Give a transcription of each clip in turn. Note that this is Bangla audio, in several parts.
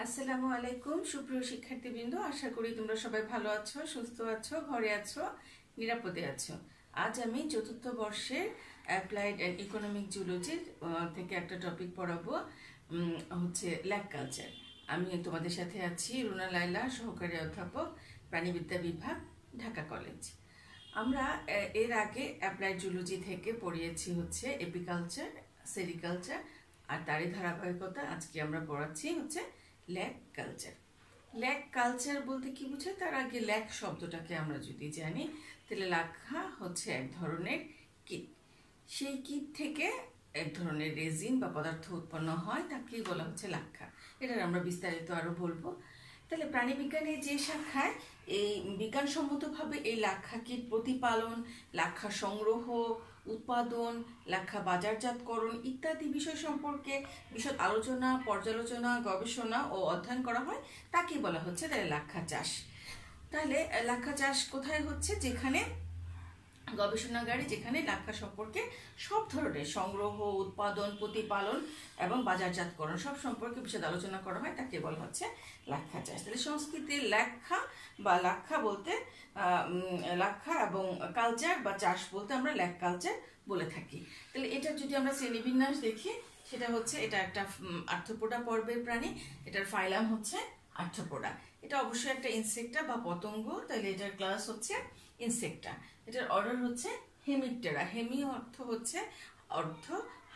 আসসালামু আলাইকুম সুপ্রিয় শিক্ষার্থীবৃন্দ, আশা করি তোমরা সবাই ভালো আছো, সুস্থ আছো, ঘরে আছো, নিরাপদে আছো। আজ আমি চতুর্থ বর্ষের অ্যাপ্লাইড অ্যান্ড ইকোনমিক জুলজি থেকে একটা টপিক পড়াবো, হচ্ছে ল্যাক কালচার। আমি তোমাদের সাথে আছি রুনা লাইলা, সহকারী অধ্যাপক, প্রাণীবিদ্যা বিভাগ, ঢাকা কলেজ। আমরা এর আগে অ্যাপ্লাইড জুলজি থেকে পড়িয়েছি হচ্ছে এপিকালচার, সেরিকালচার, আর তারই ধারাবাহিকতা আজকে আমরা পড়াচ্ছি হচ্ছে ল্যাক কালচার। ল্যাক কালচার বলতে কি বোঝায়? তার আগে ল্যাক শব্দটাকে আমরা যদি জানি, তাহলে লাক্ষা হচ্ছে এক ধরনের কীট। সেই কীট থেকে এক ধরনের রেজিন বা পদার্থ উৎপন্ন হয়, তাকেই বলা হচ্ছে লাক্ষা। এটার আমরা বিস্তারিত আরো বলবো। তাহলে প্রাণীবিজ্ঞানের যে শাখায় এই বিজ্ঞানসম্মতভাবে এই লাক্ষা কীট প্রতিপালন, লাক্ষা সংগ্রহ, উৎপাদন, লাক্ষা বাজারজাতকরণ ইত্যাদি বিষয় সম্পর্কে বিশদ আলোচনা, পর্যালোচনা, গবেষণা ও অধ্যয়ন করা হয়, তাকেই বলা হচ্ছে তাহলে লাক্ষা চাষ। তাহলে লাক্ষা চাষ কোথায় হচ্ছে? যেখানে গবেষণাগারে, যেখানে লাক্ষা সম্পর্কে সব ধরনের সংগ্রহ, উৎপাদন, প্রতিপালন এবং বাজারজাতকরণ সব সম্পর্কে বিশদ আলোচনা করা হয়, তাকে বলা হচ্ছে লাক্ষা চাষ। তাহলে সংস্কৃতির লাক্ষা বা লাক্ষা বলতে লাক্ষা এবং কালচার বা চাষ বলতে আমরা ল্যাক কালচার বলে থাকি। তাহলে এটা যদি আমরা শ্রেণীবিন্যাস দেখি, সেটা হচ্ছে এটা একটা আর্থ্রোপোডা পর্বের প্রাণী। এটার ফাইলাম হচ্ছে আর্থ্রোপোডা। এটা অবশ্যই একটা ইনসেক্টা বা পতঙ্গ, তাহলে এটার ক্লাস হচ্ছে ইনসেক্টা। এটার অর্ডার হচ্ছে হেমিপটেরা। হেমি অর্থ হচ্ছে অর্থ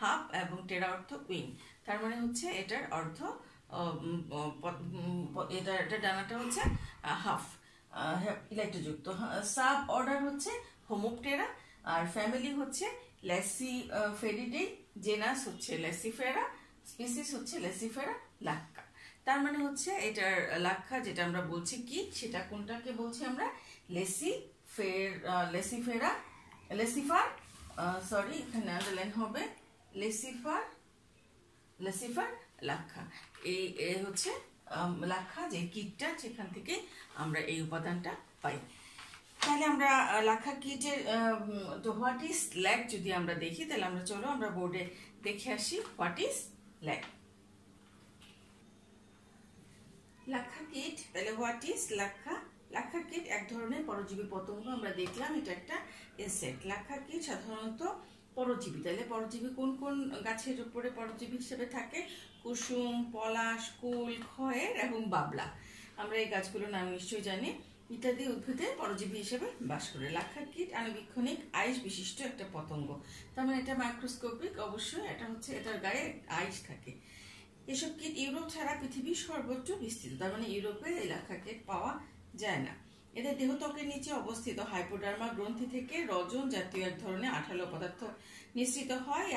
হাফ এবং টেরা অর্থ উইং। তার মানে হচ্ছে এটার অর্থ এটা ডানাটা হচ্ছে হাফ ইলেকট্রযুক্ত। সাব অর্ডার হচ্ছে হোমোপটেরা, আর ফ্যামিলি হচ্ছে ল্যাসিফেরিডে, জেনাস হচ্ছে ল্যাসিফেরা, স্পিসিস হচ্ছে ল্যাসিফেরা লাক্কা। তার মানে হচ্ছে এটার লাক্ষা যেটা আমরা বলছি কি, সেটা কোনটাকে বলছি আমরা? লেসিফার, এখানে আন্ডারলাইন হবে, লেসিফার লাক্ষা। এই হচ্ছে লাক্ষা, যে কীটটা, সেখান থেকে আমরা এই উপাদানটা পাই। তাহলে আমরা লাক্ষা কীটের তো হোয়াট ইজ ল্যাক যদি আমরা দেখি, তাহলে আমরা চলো আমরা বোর্ডে দেখে আসি হোয়াট ইজ ল্যাক। লাক্ষা কীট, তাহলে হোয়াট ইজ লাক্ষা? লাক্ষা কীট এক ধরনের পরজীবী পতঙ্গ। আমরা দেখলাম এটা একটা ইনসেক্ট। লাক্ষা কীট সাধারণত পরজীবী। তাহলে পরজীবী কোন কোন গাছের উপরে পরজীবী হিসেবে থাকে? কুসুম, পলাশ, কুল, খয়ের এবং বাবলা। আমরা এই গাছগুলোর নাম নিশ্চয়ই জানি। ইত্যাদি উদ্ভিদে পরজীবী হিসেবে বাস করে। লাক্ষা কীট আণুবীক্ষণিক আইস বিশিষ্ট একটা পতঙ্গ। তার মানে এটা মাইক্রোস্কোপিক, অবশ্যই এটা হচ্ছে এটার গায়ে আইস থাকে। এসব কীট ইউরোপ ছাড়া পৃথিবীর সর্বত্র বিস্তৃত। তার মানে ইউরোপে এই লাক্ষা কীট পাওয়া যায় না। এদের দেহত্বকের নিচে অবস্থিত হাইপোডার্মা গ্রন্থি থেকে রজন জাতীয় এক ধরনের আঠালো পদার্থ নিঃসৃত হয়। এই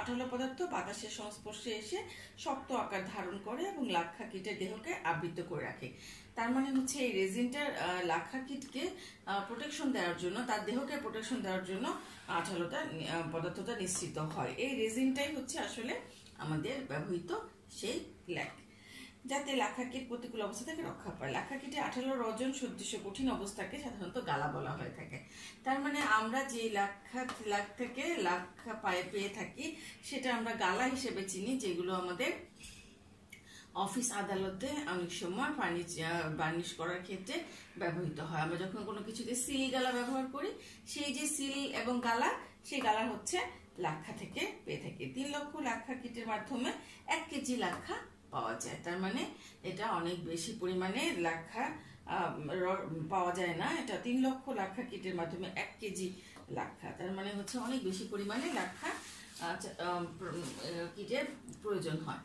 আঠালো পদার্থ বাতাসের সংস্পর্শে এসে শক্ত আকার ধারণ করে এবং লাক্ষা কীটের দেহকে আবৃত করে রাখে। তার মানে হচ্ছে এই রেজিনটার লাক্ষা কীটকে প্রোটেকশন দেওয়ার জন্য, তার দেহকে প্রোটেকশন দেওয়ার জন্য আঠালোটা পদার্থটা নিঃসৃত হয়। এই রেজিনটাই হচ্ছে আসলে আমাদের ব্যবহৃত সেই ল্যাক, যাতে লাক্ষা কীট প্রতিকূল অবস্থা থেকে রক্ষা পায়। লাক্ষা কীটে আঠালো রজন সদৃশ কঠিন অবস্থাকে সাধারণত গালা বলা হয়ে থাকে। তার মানে আমরা যে লাক থেকে লাক্ষা পেয়ে থাকি, সেটা আমরা গালা হিসেবে চিনি, যেগুলো আমাদের অফিস আদালতে অনেক সময় বার্নিশ করার ক্ষেত্রে ব্যবহৃত হয়। আমরা যখন কোনো কিছুতে সিল গালা ব্যবহার করি, সেই যে সিল এবং গালা, সেই গালা হচ্ছে লাক্ষা থেকে পেয়ে থাকি। 3 লক্ষ লাক্ষা কীটের মাধ্যমে 1 কেজি লাক্ষা পাওয়া যায়। তার মানে এটা অনেক বেশি পরিমাণে লাক্ষা পাওয়া যায় না। এটা 3 লক্ষ লাক্ষা কীটের মাধ্যমে 1 কেজি লাক্ষা। তার মানে হচ্ছে অনেক বেশি পরিমাণে লাক্ষা কীটের প্রয়োজন হয়।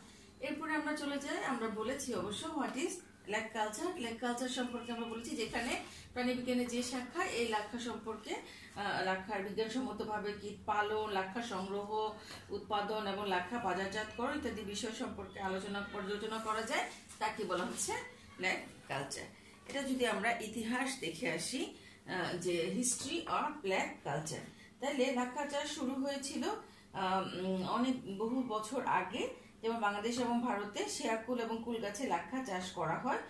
এরপরে আমরা চলে যাই, আমরা বলেছি অবশ্য what is lac culture. Lac culture সম্পর্কে আমরা বলেছি যেখানে প্রাণীবিজ্ঞানের যে শাখা, এই লাক্ষা সম্পর্কে লাক্ষার বিজ্ঞানসম্মতভাবে কীট পালন, লাক্ষা সংগ্রহ, উৎপাদন এবং লাক্ষা বাজারজাতকরণ ইত্যাদি বিষয় সম্পর্কে পর্যালোচনা করা যায়, তাকে বলা হচ্ছে ল্যাক কালচার। এটা যদি আমরা ইতিহাস দেখে আসি, যে হিস্ট্রি অফ ল্যাক কালচার, তাহলে লাক্ষা চাষ শুরু হয়েছিল অনেক বহু বছর আগে। যেমন বাংলাদেশ এবং ভারতে শেয়াকুল এবং কুল গাছে লাক্ষা চাষ করা হয়।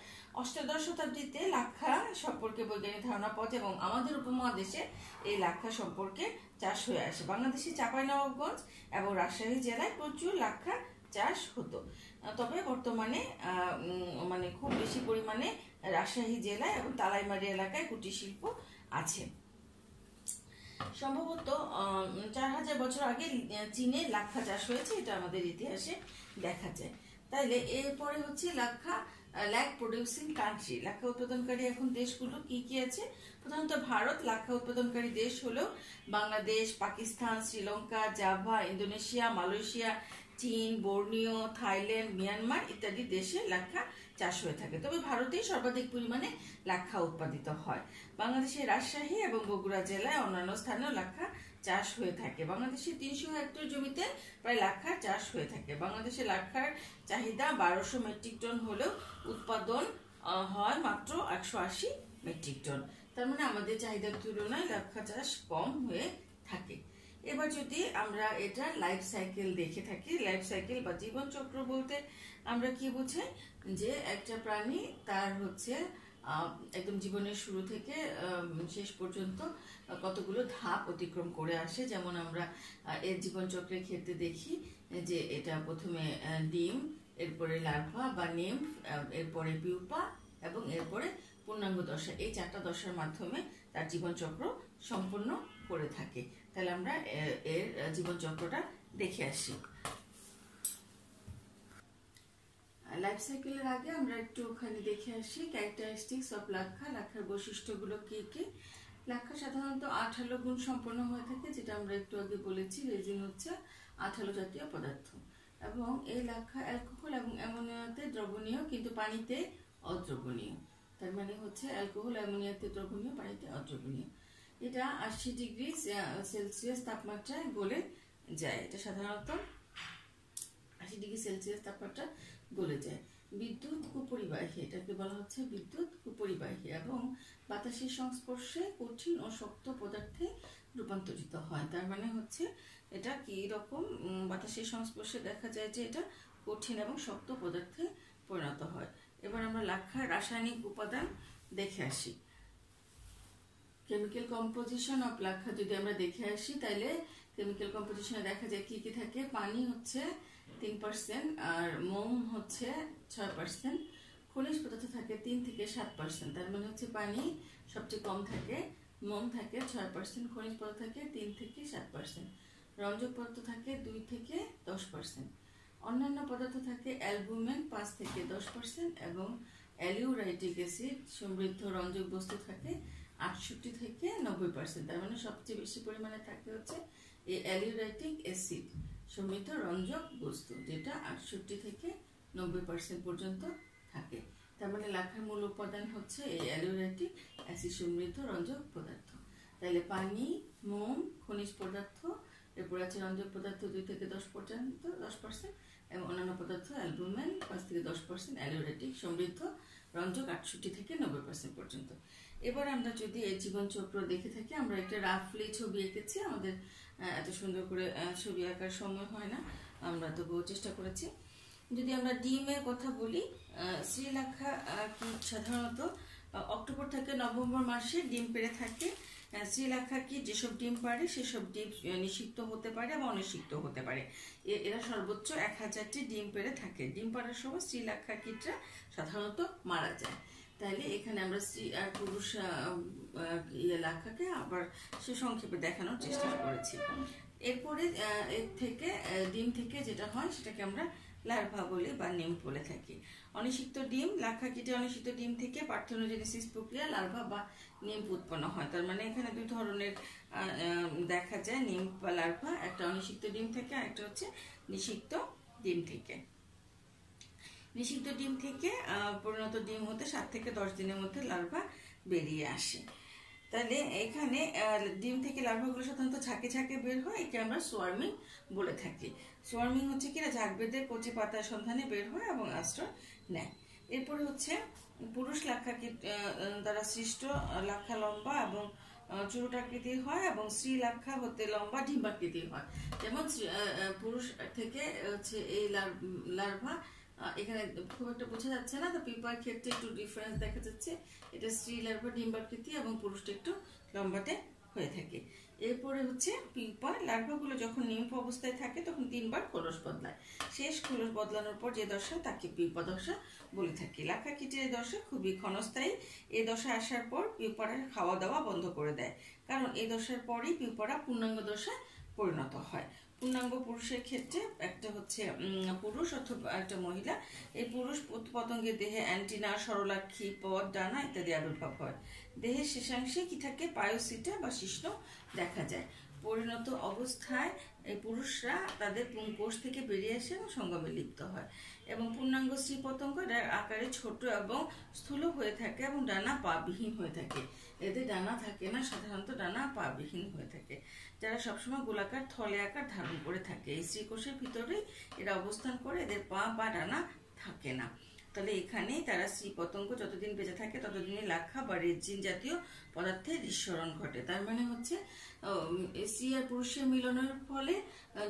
অষ্টাদশ শতাব্দীতে লাক্ষা সম্পর্কে বৈজ্ঞানিক ধারণা পথে এবং আমাদের উপমহাদেশে এই লাক্ষা সম্পর্কে চাষ হয়ে আসে। বাংলাদেশের চাঁপাইনবাবগঞ্জ এবং রাজশাহী জেলায় প্রচুর লাক্ষা চাষ হতো। তবে বর্তমানে মানে খুব বেশি পরিমাণে রাজশাহী জেলায় এবং তালাইমারি এলাকায় কুটির শিল্প আছে। সম্ভবত 4000 বছর আগে চীনে লাক্ষা চাষ হয়েছে, এটা আমাদের ইতিহাসে দেখা যায়। তাইলে এরপরে হচ্ছে লাক্ষা ল্যাক প্রডিউসিং কান্ট্রি, লাক্ষা উৎপাদনকারী এখন দেশগুলো কি কি আছে? প্রধানত ভারত লাক্ষা উৎপাদনকারী দেশ হলো Bangladesh, Pakistan, Sri Lanka, Java, Indonesia, Malaysia, চীন, বর্নিও, থাইল্যান্ড, মিয়ানমার ইত্যাদি দেশে লাক্ষা চাষ হয়ে থাকে। তবে ভারতেই সর্বাধিক পরিমাণে লাক্ষা উৎপাদিত হয়। বাংলাদেশের রাজশাহী এবং বগুড়া জেলায় অন্যান্য স্থানেও লাক্ষা চাষ হয়ে থাকে। বাংলাদেশে 300 হেক্টর জমিতে প্রায় লাক্ষার চাষ হয়ে থাকে। বাংলাদেশে লাক্ষার চাহিদা 1200 মেট্রিক টন হলেও উৎপাদন হয় মাত্র 180 মেট্রিক টন। তার মানে আমাদের চাহিদার তুলনায় লাক্ষা চাষ কম হয়ে থাকে। এবার যদি আমরা এটা লাইফ সাইকেল দেখে থাকি, লাইফ সাইকেল বা জীবন চক্র বলতে আমরা কি বুঝাই? যে একটা প্রাণী তার হচ্ছে একদম জীবনের শুরু থেকে শেষ পর্যন্ত কতগুলো ধাপ অতিক্রম করে আসে। যেমন আমরা এর জীবনচক্রের ক্ষেত্রে দেখি যে এটা প্রথমে ডিম, এরপরে লার্ভা বা নিম্ফ, এরপরে পিউপা এবং এরপরে পূর্ণাঙ্গ দশা, এই 4টা দশার মাধ্যমে তার জীবনচক্র সম্পন্ন করে থাকে। তাহলে আমরা এর জীবনচক্রটা দেখে আসি। লাইফ সাইকেলের আগে আমরা একটু ওখানে দেখে আসি ক্যারেক্টারিস্টিক্স অফ লাক্ষা, লাক্ষার বৈশিষ্ট্যগুলো কি কি। লাক্ষা সাধারণত আঠালো গুণ সম্পন্ন হয়ে থাকে, যেটা আমরা একটু আগে বলেছি। রেজিন হচ্ছে আঠালো জাতীয় পদার্থ এবং এই লাক্ষা অ্যালকোহল এবং অ্যামোনিয়াতে দ্রবণীয়, কিন্তু পানিতে অদ্রবণীয়। তার মানে হচ্ছে অ্যালকোহল অ্যামোনিয়াতে দ্রবণীয়, পানিতে অদ্রবণীয়। এটা 80 ডিগ্রি সেলসিয়াস তাপমাত্রায় গলে যায়। এটা সাধারণত 80 ডিগ্রি সেলসিয়াস তাপমাত্রা গলে যায়। বিদ্যুৎ কুপরিবাহী, এটাকে বলা হচ্ছে বিদ্যুৎ কুপরিবাহী এবং বাতাসের সংস্পর্শে কঠিন ও শক্ত পদার্থে রূপান্তরিত হয়। তার মানে হচ্ছে এটা কি রকম? বাতাসের সংস্পর্শে দেখা যায় যে এটা কঠিন এবং শক্ত পদার্থে পরিণত হয়। এবার আমরা লাক্ষার রাসায়নিক উপাদান দেখে আসি। কেমিক্যাল কম্পোজিশন অফ লাক্ষা যদি আমরা দেখে আসি, তাইলে কেমিক্যাল কম্পোজিশনে দেখা যায় কি কি থাকে। পানি হচ্ছে 3% আর মোম হচ্ছে 6%। খনিজ পদার্থ থাকে 3 থেকে 7%। তার মানে হচ্ছে পানি সবচেয়ে কম থাকে, মোম থাকে 6%, খনিজ পদার্থ থাকে 3 থেকে 7%, রঞ্জক পদার্থ থাকে 2 থেকে 10%, অন্যান্য পদার্থ থাকে অ্যালবুমিন 5 থেকে 10% এবং অ্যালিউরাইটিক অ্যাসিড সমৃদ্ধ রঞ্জক বস্তু থাকে 68 থেকে 90%। তার মানে সবচেয়ে বেশি পরিমাণে থাকে হচ্ছে এই অ্যালিউরাইটিক অ্যাসিড সমৃদ্ধ রঞ্জক বস্তু, যেটা 68 থেকে 90% পর্যন্ত থাকে। তার মানে লাক্ষার মূল উপাদান হচ্ছে এই অ্যালিউরাইটিক অ্যাসিড সমৃদ্ধ রঞ্জক পদার্থ। তাহলে পানি, মোম, খনিজ পদার্থ, এরপর আছে রঞ্জক পদার্থ 2 থেকে 10% এবং অন্যান্য পদার্থ অ্যালবুমিন 5 থেকে 10%, অ্যালিউরেটিক সমৃদ্ধ রঞ্জক 68 থেকে 90% পর্যন্ত। এবার আমরা যদি এই জীবনচক্র দেখে থাকি, আমরা একটা রাফলি ছবি এঁকেছি। আমাদের এত সুন্দর করে ছবি আঁকার সময় হয় না, আমরা তবুও চেষ্টা করেছি। যদি আমরা ডিমের কথা বলি, শ্রীলাক্ষা কি সাধারণত অক্টোবর থেকে নভেম্বর মাসে ডিম পেড়ে থাকে। শ্রীলাক্ষা কি যেসব ডিম পারে সেসব ডিম নিষিক্ত হতে পারে বা অনিষিক্ত হতে পারে। এরা সর্বোচ্চ 1000টি ডিম পেড়ে থাকে। ডিম পাড়ার সময় শ্রীলাক্ষা কীটরা সাধারণত মারা যায়। তাইলে এখানে আমরা স্ত্রী আর পুরুষ লাক্ষাকে আবার সে সংক্ষেপে দেখানোর চেষ্টা করেছি। এরপরে এর থেকে ডিম থেকে যেটা হয় সেটাকে আমরা লার্ভা বলি বা নিম্ফ বলে থাকি। অনিষিক্ত ডিম, লাক্ষা কীটে অনিষিক্ত ডিম থেকে পার্থেনোজেনেসিস প্রক্রিয়া লার্ভা বা নিম্ফ উৎপন্ন হয়। তার মানে এখানে 2 ধরনের দেখা যায় নিম্ফ বা লার্ভা, একটা অনিষিক্ত ডিম থেকে আর একটা হচ্ছে নিষিক্ত ডিম থেকে। নিষিক্ত ডিম থেকে পরিণত ডিম হতে 7 থেকে 10 দিনের মধ্যে লার্ভা বেরিয়ে আসে। তাহলে এখানে ডিম থেকে লার্ভাগুলো সাধারণত ঝাঁকে ঝাঁকে বের হয়, একে আমরা সোয়ার্মিং বলে থাকি। সোয়ার্মিং হচ্ছে কিনা ঝাঁক বেঁধে কচি পাতার সন্ধানে বের হয় এবং আশ্রয় নেয়। এরপরে হচ্ছে পুরুষ লাক্ষা দ্বারা সৃষ্ট লাক্ষা লম্বা এবং চুরুটাকৃতির হয় এবং স্ত্রী লাক্ষা হতে লম্বা ডিম্বাকৃতির হয়। যেমন পুরুষ থেকে হচ্ছে এই লার্ভা এখানে খুব একটা বোঝা যাচ্ছে না, তো পিপার ক্ষেত্রে একটু ডিফারেন্স দেখা যাচ্ছে। এটা স্ত্রী লার্ভা ডিম্বাকৃতি এবং পুরুষটা একটু লম্বাটে হয়ে থাকে। এরপরে হচ্ছে পিউপা। লার্ভাগুলো যখন নিম্ফ অবস্থায় থাকে তখন 3 বার খোলস বদলায়। শেষ খোলস বদলানোর পর যে দশা তাকে পিউপা দশা বলে থাকি। লাক্ষা কীটের এই দশা খুবই ক্ষণস্থায়ী। এই দশা আসার পর পিউপারা খাওয়া দাওয়া বন্ধ করে দেয়, কারণ এই দশার পরই পিউপারা পূর্ণাঙ্গ দশায় পরিণত হয়। পূর্ণাঙ্গ পুরুষের ক্ষেত্রে একটা হচ্ছে পুরুষ অথবা একটা মহিলা। এই পুরুষ পতঙ্গের দেহে অ্যান্টিনা, সরলাক্ষী, পদ, ডানা ইত্যাদি আবির্ভাব হয়। দেহের শেষাংশে কি থাকে? পায়োসিটা বা শিশ্ন দেখা যায়। পরিণত অবস্থায় এই পুরুষরা তাদের কোষ থেকে বেরিয়ে আসে এবং সঙ্গমে লিপ্ত হয়। এবং পূর্ণাঙ্গ স্ত্রী পতঙ্গ এর আকারে ছোট এবং স্থূল হয়ে থাকে এবং ডানা পা বিহীন হয়ে থাকে। এদের ডানা থাকে না, সাধারণত ডানা পা বিহীন হয়ে থাকে, যারা সবসময় গোলাকার থলে আকার ধারণ করে থাকে। এই স্ত্রীকোষের ভিতরেই এরা অবস্থান করে, এদের পা বা ডানা থাকে না। তাহলে এখানে তারা স্ত্রী পতঙ্গ যতদিন বেঁচে থাকে ততদিনই লাক্ষা বা রেজিন জাতীয় পদার্থের নিঃসরণ ঘটে। তার মানে হচ্ছে স্ত্রী আর পুরুষের মিলনের ফলে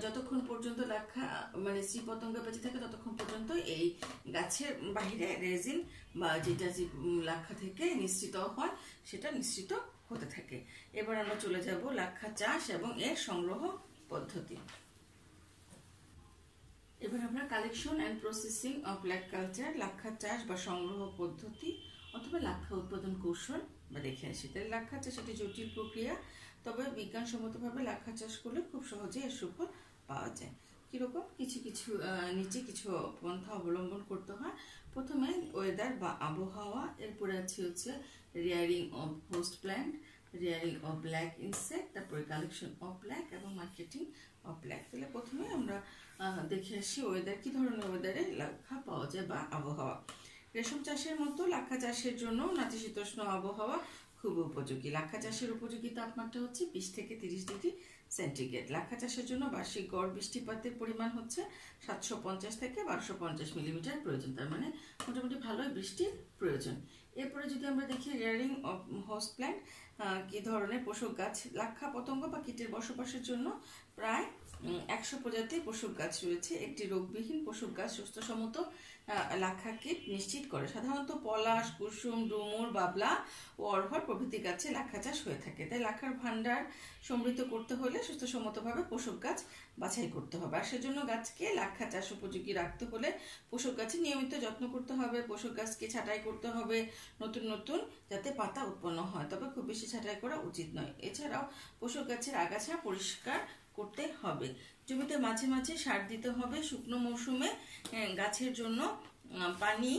যতক্ষণ পর্যন্ত লাক্ষা মানে স্ত্রী পতঙ্গ বেঁচে থাকে ততক্ষণ পর্যন্ত এই গাছের বাহিরে রেজিন বা যেটা লাক্ষা থেকে নিঃসৃত হয় সেটা নিঃসৃত হতে থাকে। এবার আমরা চলে যাব লাক্ষা চাষ এবং এর সংগ্রহ পদ্ধতি। এবার আমরা collection and processing of luck culture, লাক্ষা চাষ বা সংগ্রহ পদ্ধতি অথবা লাক্ষা উৎপাদন কৌশল বা দেখে আসি। তাহলে লাক্ষা চাষ একটি জটিল প্রক্রিয়া, তবে বিজ্ঞানসম্মতভাবে লাক্ষা চাষ করলে খুব সহজে এর সুফল পাওয়া যায়। কীরকম? নিচে কিছু পন্থা অবলম্বন করতে হয়। প্রথমে ওয়েদার বা আবহাওয়া, এরপরে হচ্ছে rearing of host plant, rearing of black insect, তারপরে কালেকশন অফ ব্ল্যাক এবং মার্কেটিং অফ ব্ল্যাক। তাহলে প্রথমে আমরা দেখে আসি ওয়েদার, কি ধরনের ওয়েদারে লাক্ষা পাওয়া যায় বা আবহাওয়া। রেশম চাষের মতো লাক্ষা চাষের জন্য নাতিশীতোষ্ণ আবহাওয়া খুব উপযোগী। লাক্ষা চাষের উপযোগী তাপমাত্রা হচ্ছে 20 থেকে 30 ডিগ্রি সেন্টিগ্রেড। লাক্ষা চাষের জন্য বার্ষিক গড় বৃষ্টিপাতের পরিমাণ হচ্ছে 750 থেকে 1250 মিলিমিটার প্রয়োজন। তার মানে মোটামুটি ভালোই বৃষ্টির প্রয়োজন। এরপরে যদি আমরা দেখি রেয়ারিং অফ হোস্ট প্ল্যান্ট, কি ধরনের পোষক গাছ। লাক্ষা পতঙ্গ বা কীটের বসবাসের জন্য প্রায় 100 প্রজাতির পোষক গাছ রয়েছে। একটি রোগবিহীন পোষক গাছ সুস্থসম্মত লাক্ষা কীট নিশ্চিত করে। সাধারণত পলাশ, কুসুম, ডুমুর, বাবলা ও অরহর প্রভৃতি গাছে লাক্ষা চাষ হয়ে থাকে। তাই লাক্ষার ভান্ডার সমৃদ্ধ করতে হলে সুস্থসম্মতভাবে পোষক গাছ বাছাই করতে হবে। আর সেজন্য গাছকে লাক্ষা চাষ উপযোগী রাখতে হলে পোষক গাছে নিয়মিত যত্ন করতে হবে। পোষক গাছকে ছাঁটাই করতে হবে নতুন নতুন, যাতে পাতা উৎপন্ন হয়, তবে খুব বেশি ছাঁটাই করা উচিত নয়। এছাড়াও পোষক গাছের আগাছা পরিষ্কার করতে হবে। জমিতে মাঝে মাঝে সার দিতে হবে। শুকনো মৌসুমে গাছের জন্য পানি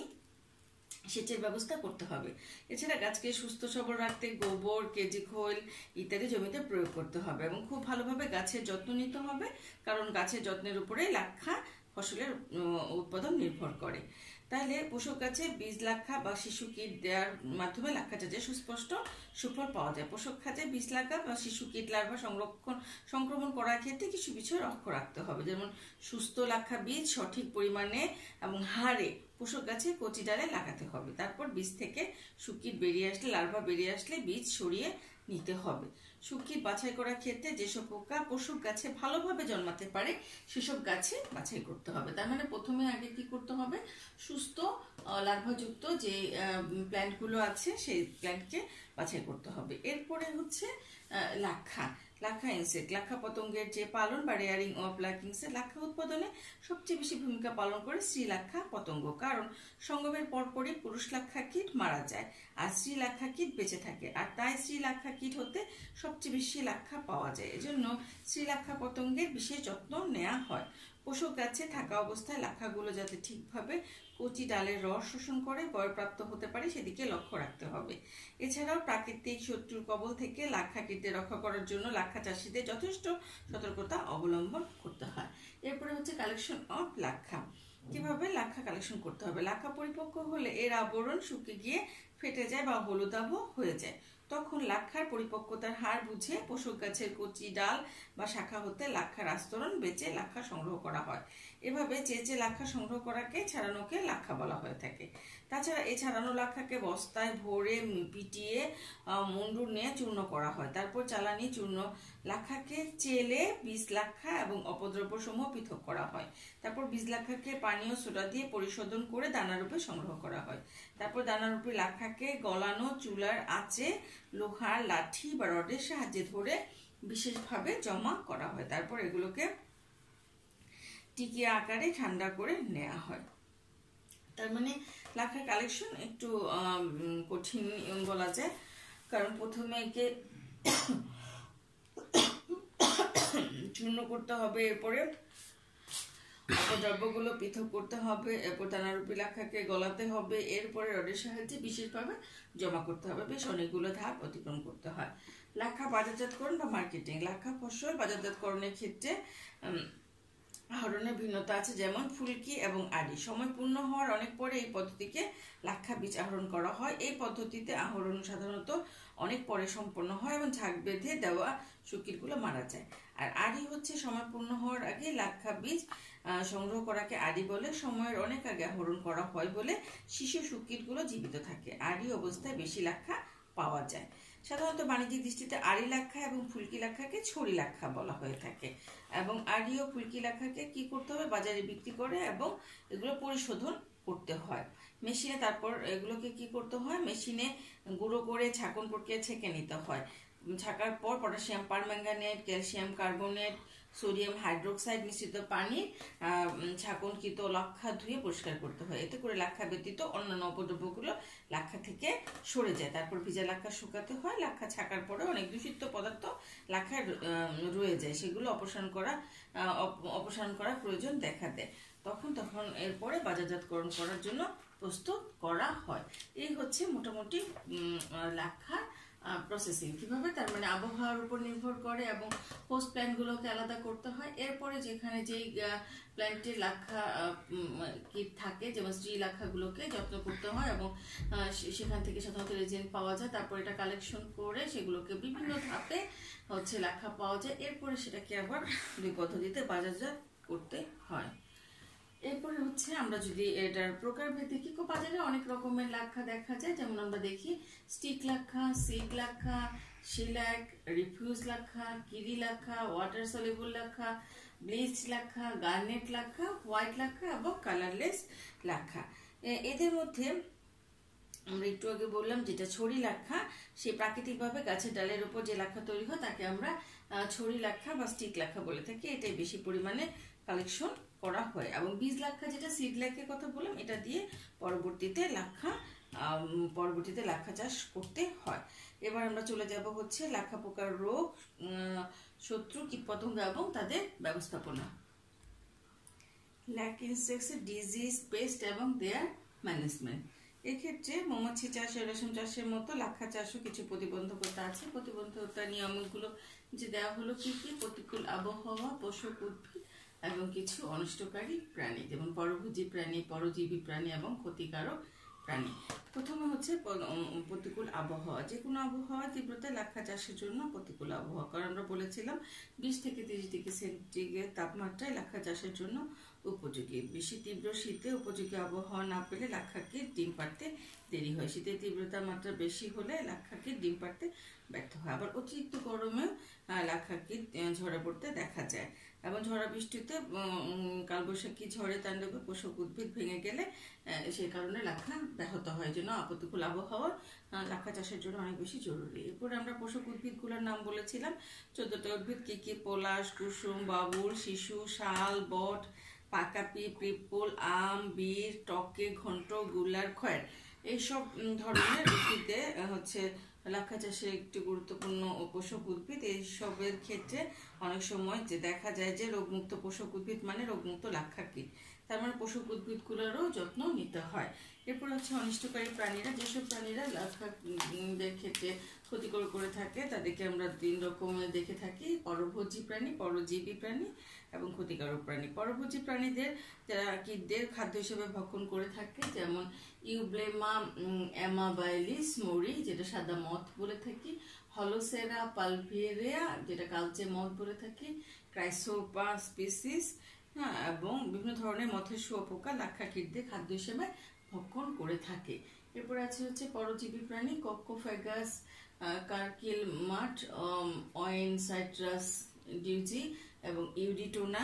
সেচের ব্যবস্থা করতে হবে। এছাড়া গাছকে সুস্থ সবল রাখতে গোবর, কেজি খোল ইত্যাদি জমিতে প্রয়োগ করতে হবে এবং খুব ভালোভাবে গাছের যত্ন নিতে হবে, কারণ গাছের যত্নের উপরে লাক্ষা ফসলের উৎপাদন নির্ভর করে। তাহলে পোষক গাছে বীজ লাক্ষা বা শিশু কীট দেওয়ার মাধ্যমে লাক্ষা চাষে সুস্পষ্ট সুফল পাওয়া যায়। পোষক খাতে বীজ লাক্ষা বা শিশু কীট লার্ভা সংক্রমণ করার ক্ষেত্রে কিছু বিষয় লক্ষ্য রাখতে হবে, যেমন সুস্থ লাক্ষা বীজ সঠিক পরিমাণে এবং হারে পোষক গাছে কচি ডালে লাগাতে হবে। তারপর বীজ থেকে শুকীট বেরিয়ে আসলে, লার্ভা বেরিয়ে আসলে বীজ সরিয়ে নিতে হবে। শুকীট বাছাই করার ক্ষেত্রে যেসব পোকা পোষক গাছে ভালোভাবে জন্মাতে পারে সেসব গাছে বাছাই করতে হবে। তার মানে প্রথমে আগে কি করতে হবে? সুস্থ লার্ভাযুক্ত যে প্ল্যান্টগুলো আছে সেই প্ল্যান্টকে বাছাই করতে হবে। এরপরে হচ্ছে লাক্ষা ইনসেক্ট, লাক্ষা পতঙ্গের যে পালন বা রেয়ারিং অফ লাক্ষা ইনসেক্ট। লাক্ষা উৎপাদনে সবচেয়ে বেশি ভূমিকা পালন করে স্ত্রী লাক্ষা পতঙ্গ, কারণ সঙ্গমের পরপরই পুরুষ লাক্ষা কীট মারা যায় আর স্ত্রী লাক্ষা কীট বেঁচে থাকে, আর তাই স্ত্রী লাক্ষা কীট হতে সবচেয়ে বেশি লাক্ষা পাওয়া যায়। এজন্য স্ত্রী লাক্ষা পতঙ্গের বিশেষ যত্ন নেওয়া হয়। পোষক গাছে থাকা অবস্থায় লাক্ষাগুলো যাতে ঠিকভাবে কচি ডালের রস শোষণ করে বয়প্রাপ্ত হতে পারে সেদিকে লক্ষ্য রাখতে হবে। এছাড়াও প্রাকৃতিক শত্রুর কবল থেকে লাক্ষা কীটদের রক্ষা করার জন্য লাক্ষা চাষিদের যথেষ্ট সতর্কতা অবলম্বন করতে হয়। এরপরে হচ্ছে কালেকশন অফ লাক্ষা। কিভাবে লাক্ষা কালেকশন করতে হবে? লাক্ষা পরিপক্ক হলে এর আবরণ শুকিয়ে গিয়ে ফেটে যায় বা হলুদাভ হয়ে যায়। তখন লাক্ষার পরিপক্কতার হার বুঝে পোষক গাছের কচি ডাল বা শাখা হতে লাক্ষার আস্তরণ বেচে লাক্ষা সংগ্রহ করা হয়। এভাবে চেঁচে লাক্ষা সংগ্রহ করাকে ছাড়ানোকে লাক্ষা বলা হয়ে থাকে। তাছাড়া এই ছাড়ানো লাক্ষাকে বস্তায় ভরে পিটিয়ে মুন্ডুর নিয়ে চূর্ণ করা হয়। তারপর চালানি চূর্ণ লাক্ষাকে চেলে বীজ লাক্ষা এবং অপদ্রব্য সমূহ পৃথক করা হয়। তারপর বীজ লাক্ষাকে পানি ও সোডা দিয়ে পরিশোধন করে দানারূপে সংগ্রহ করা হয়। তারপর দানারূপে লাক্ষাকে গলানো চুলার আঁচে লোহার লাঠি বা রডের সাহায্যে ধরে বিশেষভাবে জমা করা হয়। তারপর এগুলোকে টিকিয়া আকারে ঠান্ডা করে নেওয়া হয়। তার মানে লাক্ষার কালেকশন একটু কঠিন বলা যায়, কারণ প্রথমে একে চূর্ণ করতে হবে, এরপরে দ্রব্যগুলো পৃথক করতে হবে, এরপর দানারূপী লাক্ষাকে গলাতে হবে, এরপরে রডের সাহায্যে বিশেষভাবে জমা করতে হবে। বেশ অনেকগুলো ধাপ অতিক্রম করতে হয়। লাক্ষা বাজারজাতকরণ বা মার্কেটিং। লাক্ষা ফসল বাজারজাতকরণের ক্ষেত্রে আহরণের ভিন্নতা আছে, যেমন ফুলকি এবং আড়ি। সময় পূর্ণ হওয়ার অনেক পরে এই পদ্ধতিকে লাক্ষা বীজ আহরণ করা হয়। এই পদ্ধতিতে আহরণ সাধারণত অনেক পরে সম্পন্ন হয় এবং ঝাঁক বেঁধে দেওয়া শুকিরগুলো মারা যায়। আর আড়ি হচ্ছে সময় পূর্ণ হওয়ার আগে লাক্ষা বীজ সংগ্রহ করাকে আড়ি বলে। সময়ের অনেক আগে আহরণ করা হয় বলে শিশু শুকিরগুলো জীবিত থাকে। আড়ি অবস্থায় বেশি লাক্ষা পাওয়া যায়। সাধারণত বাণিজ্যিক দৃষ্টিতে আড়ি লাক্ষা এবং ফুলকি লাক্ষাকে ছড়ি লাক্ষা বলা হয়ে থাকে। এবং আড়ি ও ফুলকি লাক্ষাকে কি করতে হবে, বাজারে বিক্রি করে এবং এগুলো পরিশোধন করতে হয় মেশিনে। তারপর এগুলোকে কি করতে হয়, মেশিনে গুঁড়ো করে ছাঁকন প্রক্রিয়া ছেঁকে নিতে হয়। ছাঁকার পর potassium permanganate, calcium carbonate, sodium hydroxide মিশ্রিত পানি ছাঁকনকৃত লাক্ষা ধুয়ে পরিষ্কার করতে হয়। এতে করে লাক্ষা ব্যতীত অন্যান্য উপদ্রব্যগুলো লাক্ষা থেকে সরে যায়। তারপর ভিজা লাক্ষা শুকাতে হয়। লাক্ষা ছাকার পরে অনেক দূষিত পদার্থ লাক্ষায় রয়ে যায়, সেগুলো অপসারণ করার প্রয়োজন দেখা দেয়। তখন এরপরে বাজারজাতকরণ করার জন্য প্রস্তুত করা হয়। এই হচ্ছে মোটামুটি লাক্ষার প্রসেসিং কিভাবে। তার মানে আবহাওয়ার উপর নির্ভর করে এবং হোস্ট প্ল্যান্টগুলোকে আলাদা করতে হয়। এরপরে যেখানে যেই প্ল্যান্টের লাক্ষা কীট থাকে, যেমন স্ত্রী লাক্ষাগুলোকে যত্ন করতে হয় এবং সেখান থেকে সাধারণত রেজেন পাওয়া যায়। তারপর এটা কালেকশন করে সেগুলোকে বিভিন্ন ধাপে হচ্ছে লাক্ষা পাওয়া যায়। এরপরে সেটাকে আবার দুই পদ্ধতিতে বাজারজাত করতে হয়। এরপরে হচ্ছে আমরা যদি এটার প্রকারভেদ দেখি, বাজারে অনেক রকমের লাক্ষা দেখা যায়। যেমন আমরা দেখি স্টিক লাক্ষা, সিড লাক্ষা, শিলাক, রিফিউজ লাক্ষা, কিরি লাক্ষা, ওয়াটার সলিবল লাক্ষা, ব্লিচ লাক্ষা, গার্নেট লাক্ষা, হোয়াইট লাক্ষা এবং কালারলেস লাক্ষা। এদের মধ্যে আমরা একটু আগে বললাম যেটা ছড়ি লাক্ষা, সে প্রাকৃতিকভাবে গাছের ডালের উপর যে লাক্ষা তৈরি হয় তাকে আমরা ছড়ি লাক্ষা বা স্টিক লাক্ষা বলে থাকি। এটাই বেশি পরিমাণে কালেকশন করা হয়। এবং বীজ লাক্ষা, যেটা সিড লাক্ষার কথা বললাম, এটা দিয়ে পরবর্তীতে লাক্ষা চাষ করতে হয়। এবার আমরা চলে যাব হচ্ছে লাক্ষা পোকার রোগ, শত্রু, কীটপতঙ্গ এবং তাদের ব্যবস্থাপনা। লাক ইনসেক্টস ডিজিজ, পেস্ট এবং দেয়ার ম্যানেজমেন্ট। এক্ষেত্রে মৌমাছি চাষ, রেশম চাষের মতো লাক্ষা চাষও কিছু প্রতিবন্ধকতা আছে। প্রতিবন্ধকতা নিয়মগুলো যে দেওয়া হলো কি কি, প্রতিকূল আবহাওয়া, পোষক উদ্ভিদ এবং কিছু অনিষ্টকারী প্রাণী, যেমন পরভোজী প্রাণী, পরজীবী প্রাণী এবং ক্ষতিকারক প্রাণী। প্রথমে হচ্ছে প্রতিকূল আবহাওয়া। যে কোনো আবহাওয়া তীব্রতায় লাক্ষা চাষের জন্য প্রতিকূল আবহাওয়া, কারণ আমরা বলেছিলাম 20 থেকে 30 ডিগ্রি সেন্টিগ্রেড তাপমাত্রায় লাক্ষা চাষের জন্য উপযোগী। বেশি তীব্র শীতে উপযোগী আবহাওয়া না পেলে লাক্ষাকে ডিম পাড়তে দেরি হয়। শীতের তীব্রতা মাত্রা বেশি হলে লাক্ষাকে ডিম পাড়তে ব্যর্থ হয়। আবার অতিরিক্ত গরমেও লাক্ষাকে ঝরে পড়তে দেখা যায়। এবং ঝড়া বৃষ্টিতে, কালবৈশাখী ঝড়ে তাণ্ডবে পোষক উদ্ভিদ ভেঙে গেলে সেই কারণে লাক্ষা ব্যাহত হয়। জন্য প্রতিকূল আবহাওয়া লাক্ষা চাষের জন্য অনেক বেশি জরুরি। এরপরে আমরা পোষক উদ্ভিদগুলোর নাম বলেছিলাম 14টা উদ্ভিদ কি কি, পলাশ, কুসুম, বাবুল, শিশু, শাল, বট, পাকাপি, পিপল, আম, বীর, টকে, ঘন্ট, গুলার, খয়ের, এইসব ধরনের উদ্ভিদে হচ্ছে লাক্ষা চাষের একটি গুরুত্বপূর্ণ পোষক উদ্ভিদ। এইসবের ক্ষেত্রে অনেক সময় যে দেখা যায় যে রোগমুক্ত পোষক উদ্ভিদ মানে রোগমুক্ত লাক্ষা কীট, তার মানে পোষক উদ্ভিদগুলোরও যত্ন নিতে হয়। এরপর হচ্ছে অনিষ্টকারী প্রাণীরা। যেসব প্রাণীরা লাক্ষাদের ক্ষেত্রে ক্ষতিকর করে থাকে তাদেরকে আমরা 3 রকমের দেখে থাকি: পরভোজী প্রাণী, পরজীবী প্রাণী এবং ক্ষতিকারক প্রাণী। পরভোজী প্রাণীদের যারা কীটদের খাদ্য হিসেবে ভক্ষণ করে থাকে, যেমন ইউব্লেমা অ্যামাবাইলিস মরি, যেটা সাদা মথ বলে থাকি, হলোসেরা পালভেরিয়া, যেটা কালচে মথ বলে থাকি, ক্রাইসোপা স্পিসিস, এবং বিভিন্ন ধরনের মথের শুঁয়োপোকা লাক্ষা কীটদের খাদ্য হিসেবে ভক্ষণ করে থাকে। এরপর আছে হচ্ছে পরজীবী প্রাণী, কক্কোফ্যাগাস, কার্কিল মাঠ, অয়েন সাইট্রাস ডিউজি এবং ইউডিটোনা।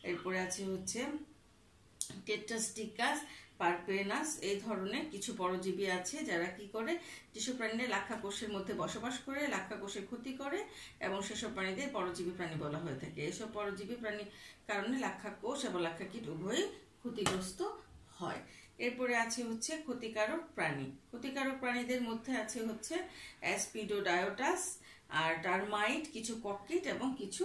এরপরে আছে হচ্ছে টেট্রাস্টিকাস পারপেনাস এই ধরনের কিছু পরজীবী আছে যারা কি করে যেসব প্রাণীরা লাক্ষা কোষের মধ্যে বসবাস করে, লাক্ষা কোষের ক্ষতি করে, এবং সেসব প্রাণীদের পরজীবী প্রাণী বলা হয়ে থাকে। এসব পরজীবী প্রাণীর কারণে লাক্ষা কোষ এবং লাক্ষা কীট উভয়ই ক্ষতিগ্রস্ত হয়। এরপরে আছে হচ্ছে ক্ষতিকারক প্রাণী। ক্ষতিকারক প্রাণীদের মধ্যে আছে হচ্ছে অ্যাসপিডোডায়োটাস আর টার্মাইট, কিছু কককিট এবং কিছু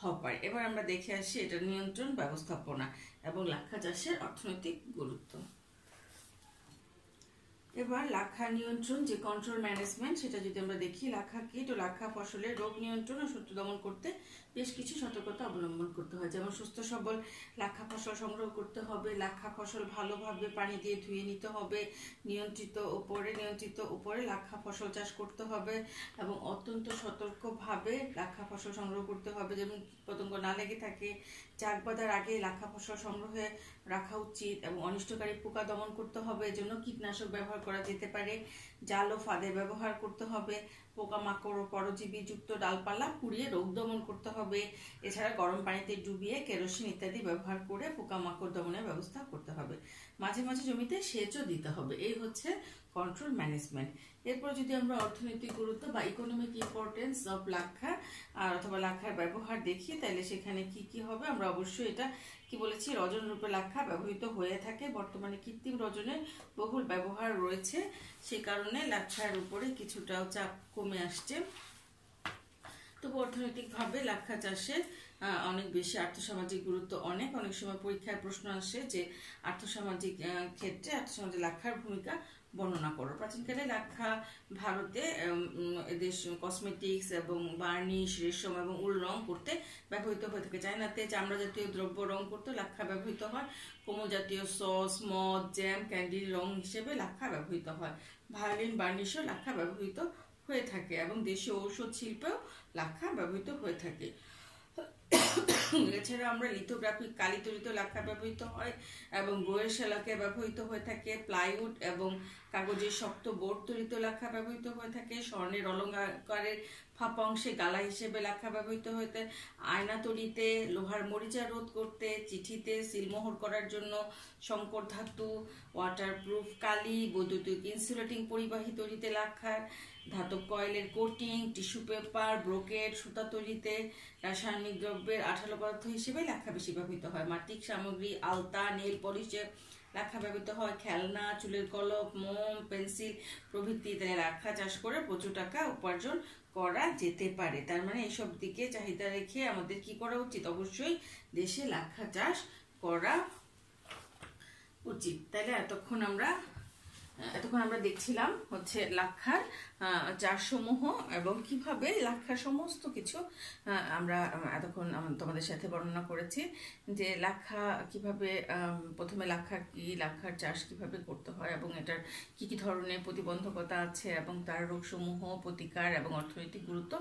হপার। এবার আমরা দেখে আসি এটার নিয়ন্ত্রণ, ব্যবস্থাপনা এবং লাক্ষা চাষের অর্থনৈতিক গুরুত্ব। এবার লাক্ষা নিয়ন্ত্রণ যে কন্ট্রোল ম্যানেজমেন্ট, সেটা যদি আমরা দেখি, লাক্ষা কীট ও লাক্ষা ফসলের রোগ নিয়ন্ত্রণ ও শত্রু দমন করতে বেশ কিছু সতর্কতা অবলম্বন করতে হয়। যেমন সুস্থ সবল লাক্ষা ফসল সংগ্রহ করতে হবে, লাক্ষা ফসল ভালোভাবে পানি দিয়ে ধুয়ে নিতে হবে, নিয়ন্ত্রিত উপরে লাক্ষা ফসল চাষ করতে হবে এবং অত্যন্ত সতর্কভাবে লাক্ষা ফসল সংগ্রহ করতে হবে, যেমন পতঙ্গ না লেগে থাকে। চাক বাঁধার আগে লাক্ষা ফসল সংগ্রহে রাখা উচিত এবং অনিষ্টকারী পোকা দমন করতে হবে, এজন্য কীটনাশক ব্যবহার করা যেতে পারে। জাল ও ফাঁদে ব্যবহার করতে হবে। পোকামাকড় ও পরজীবী যুক্ত ডালপালা পুড়িয়ে রোগ দমন করতে হবে। এছাড়া গরম পানিতে ডুবিয়ে কেরোসিন ইত্যাদি ব্যবহার করে পোকামাকড় দমনের ব্যবস্থা করতে হবে। মাঝে মাঝে জমিতে সেচও দিতে হবে। এই হচ্ছে কন্ট্রোল ম্যানেজমেন্ট। এরপর যদি আমরা অর্থনৈতিক গুরুত্ব বা ইকোনমিক ইম্পর্টেন্স অফ লাক্ষা আর অথবা লাক্ষার ব্যবহার দেখি, তাহলে সেখানে কি কি হবে। আমরা অবশ্যই এটা কি বলেছি, রজন রূপে লাক্ষা ব্যবহৃত হয়ে থাকে। বর্তমানে কৃত্রিম রজনের বহুল ব্যবহার রয়েছে, সে কারণে লাক্ষার উপরে কিছুটাও চাপ কমে আসছে। তবু অর্থনৈতিকভাবে লাক্ষা চাষের অনেক বেশি আর্থসামাজিক গুরুত্ব। অনেক সময় পরীক্ষায় প্রশ্ন আসে যে আর্থসামাজিক ক্ষেত্রে আর্থসামাজিক লাক্ষার ভূমিকা বর্ণনা করো। প্রাচীনকালে লাক্ষা ভারতে এদের কসমেটিক্স এবং বার্নিশ, রেশম এবং উল রং করতে ব্যবহৃত হয়ে থাকে। চায়নাতে চামড়া জাতীয় দ্রব্য রং করতে লাক্ষা ব্যবহৃত হয়। কোমো জাতীয় সস, মদ, জ্যাম, ক্যান্ডির রং হিসেবে লাক্ষা ব্যবহৃত হয়। ভায়োলিন বার্নিশও লাক্ষা ব্যবহৃত হয়ে থাকে এবং দেশীয় ঔষধ শিল্পেও লাক্ষা ব্যবহৃত হয়ে থাকে। এছাড়া আমরা লিথোগ্রাফি কালি তৈরিতে লাক্ষা ব্যবহৃত হয় এবং বইয়ের সেলাকে ব্যবহৃত হয়ে থাকে। প্লাইউড এবং কাগজের শক্ত বোর্ড তৈরিতে লাক্ষা ব্যবহৃত হয়ে থাকে। স্বর্ণের অলঙ্কারের ফাঁপা অংশে গালা হিসেবে লাক্ষা ব্যবহৃত হয়ে থাকে। আয়না তৈরিতে, লোহার মরিচা রোধ করতে, চিঠিতে সিলমোহর করার জন্য, সংকর ধাতু, ওয়াটারপ্রুফ কালি, বৈদ্যুতিক ইনসুলেটিং পরিবাহী তৈরিতে লাক্ষার, ধাতব কয়েলের কোটিং, টিস্যু পেপার, ব্রোকেট, সুতা তৈরিতে, রাসায়নিক দ্রব্যের আঠালো পদার্থ হিসেবে লাক্ষা বেশি ব্যবহৃত হয়। মাটিক সামগ্রী, আলতা, নেল পলিশে লাক্ষা ব্যবহৃত হয়। খেলনা, চুলের কলপ, মোম, পেন্সিল প্রভৃতি লাক্ষা চাষ করে প্রচুর টাকা উপার্জন করা যেতে পারে। তার মানে এইসব দিকে চাহিদা রেখে আমাদের কি করা উচিত? অবশ্যই দেশে লাক্ষা চাষ করা উচিত। তাহলে এতক্ষণ আমরা দেখছিলাম হচ্ছে লাক্ষার চাষসমূহ এবং কিভাবে লাক্ষার সমস্ত কিছু আমরা এতক্ষণ তোমাদের সাথে বর্ণনা করেছি, যে লাক্ষা কিভাবে প্রথমে লাক্ষার চাষ কিভাবে করতে হয় এবং এটার কি কি ধরনের প্রতিবন্ধকতা আছে এবং তার রোগসমূহ, প্রতিকার এবং অর্থনৈতিক গুরুত্ব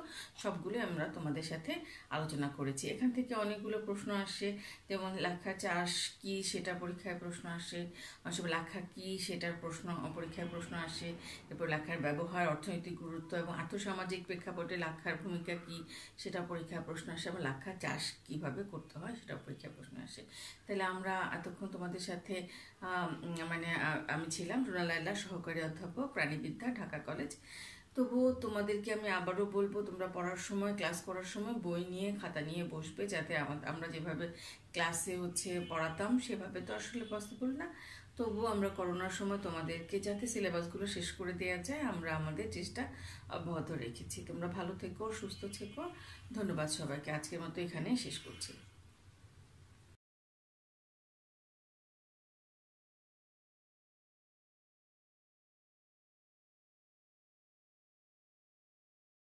সবগুলো আমরা তোমাদের সাথে আলোচনা করেছি। এখান থেকে অনেকগুলো প্রশ্ন আসে, যেমন লাক্ষা চাষ কি সেটা পরীক্ষায় প্রশ্ন আসে, আসলে লাক্ষা কি সেটার পরীক্ষায় প্রশ্ন আসে। এরপর লাক্ষার ব্যবহার, অর্থনৈতিক গুরুত্ব এবং আর্থসামাজিক প্রেক্ষাপটে লাক্ষার ভূমিকা কি সেটা পরীক্ষায় প্রশ্ন আসে, এবং লাক্ষা চাষ কিভাবে করতে হয় সেটা পরীক্ষায় প্রশ্ন আসে। তাহলে আমরা এতক্ষণ তোমাদের সাথে আমি ছিলাম রুনা লায়লা, সহকারী অধ্যাপক, প্রাণীবিদ্যা, ঢাকা কলেজ। তবুও তোমাদেরকে আমি আবারও বলবো, তোমরা পড়ার সময়, ক্লাস করার সময় বই নিয়ে, খাতা নিয়ে বসবে, যাতে আমরা যেভাবে ক্লাসে পড়াতাম সেভাবে তো আসলে পসিবল না। তবুও আমরা করোনার সময় তোমাদেরকে যাতে সিলেবাসগুলো শেষ করে দেওয়া যায়, আমরা আমাদের চেষ্টা অব্যাহত রেখেছি। তোমরা ভালো থেকো, সুস্থ থেকো। ধন্যবাদ সবাইকে। আজকের মতো এখানেই শেষ করছি।